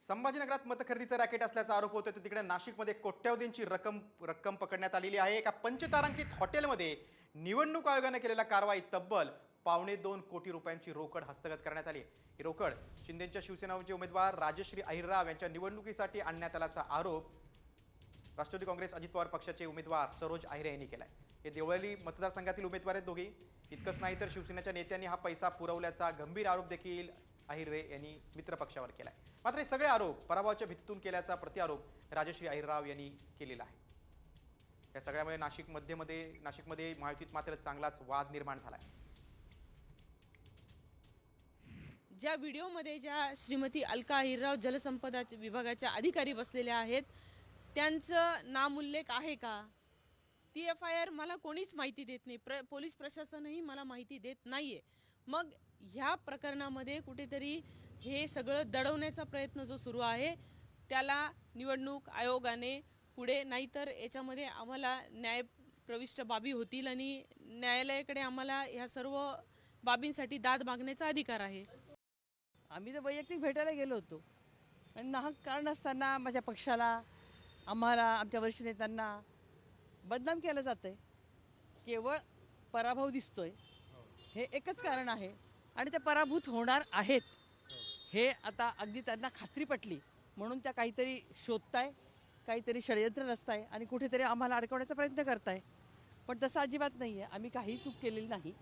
संभाजीनगरात मतखरेदीचं racket असल्याचा आरोप होतोय तर तिकडे नाशिकमध्ये कोट्यवधींची रक्कम पकडण्यात आलेली आहे। एका पंचतारांकित हॉटेलमध्ये निवडणूक आयोगाने केलेल्या कारवाईत तब्बल 2.25 कोटी रुपयांची रोकड हस्तगत करण्यात आली। ही रोकड शिंदेच्या शिवसेनेचे उमेदवार राजश्री अहिरराव यांच्या निवडणुकीसाठी आणण्यात आल्याचा आरोप राष्ट्रवादी काँग्रेस अजित पवार पक्षाचे उमेदवार सरोज अहिरे यांनी केलाय। हे देवळी मतदारसंघातील उमेदवार आहेत दोघे। इतकंच नाही तर शिवसेनेच्या नेत्यांनी हा पैसा पुरवल्याचा गंभीर आरोप देखील अहिरे यांनी मित्रपक्षावर केलाय। मात्र हे सगळे आरोप पराभवाच्या भीतीतून केल्याचा प्रतिआरोप राजश्री अहिरराव यांनी केलेला आहे। या सगळ्यामुळे नाशिकमध्ये महायुतीत मात्र चांगलाच वाद निर्माण झालाय। ज्या व्हिडिओमध्ये ज्या श्रीमती अलका अहिरराव जलसंपदा विभागाच्या अधिकारी बसलेल्या आहेत त्यांचं नामोल्लेख आहे का? ती FIR मला कोणीच माहिती देत नाही, पोलीस प्रशासनही मला माहिती देत नाहीये। मग ह्या प्रकरणामध्ये कुठेतरी हे सगळं दडवण्याचा प्रयत्न जो सुरू आहे त्याला निवडणूक आयोगाने पुढे, नाहीतर याच्यामध्ये आम्हाला न्यायप्रविष्ट बाबी होतील आणि न्यायालयाकडे आम्हाला ह्या सर्व बाबींसाठी दाद मागण्याचा अधिकार आहे। आम्ही तर वैयक्तिक भेटायला गेलो होतो आणि नाहक कारण असताना माझ्या पक्षाला, आम्हाला, आमच्या वरिष्ठ नेत्यांना बदनाम केलं जातं आहे। केवळ पराभव दिसतोय हे एकच कारण आहे आणि ते पराभूत होणार आहेत हे आता अगदी त्यांना खात्री पटली म्हणून त्या काहीतरी शोधताय, काहीतरी षडयंत्र रचताय आणि कुठेतरी आम्हाला अडकवण्याचा प्रयत्न करताय। पण तसं अजिबात नाही आहे, आम्ही काही चूक केलेली नाही।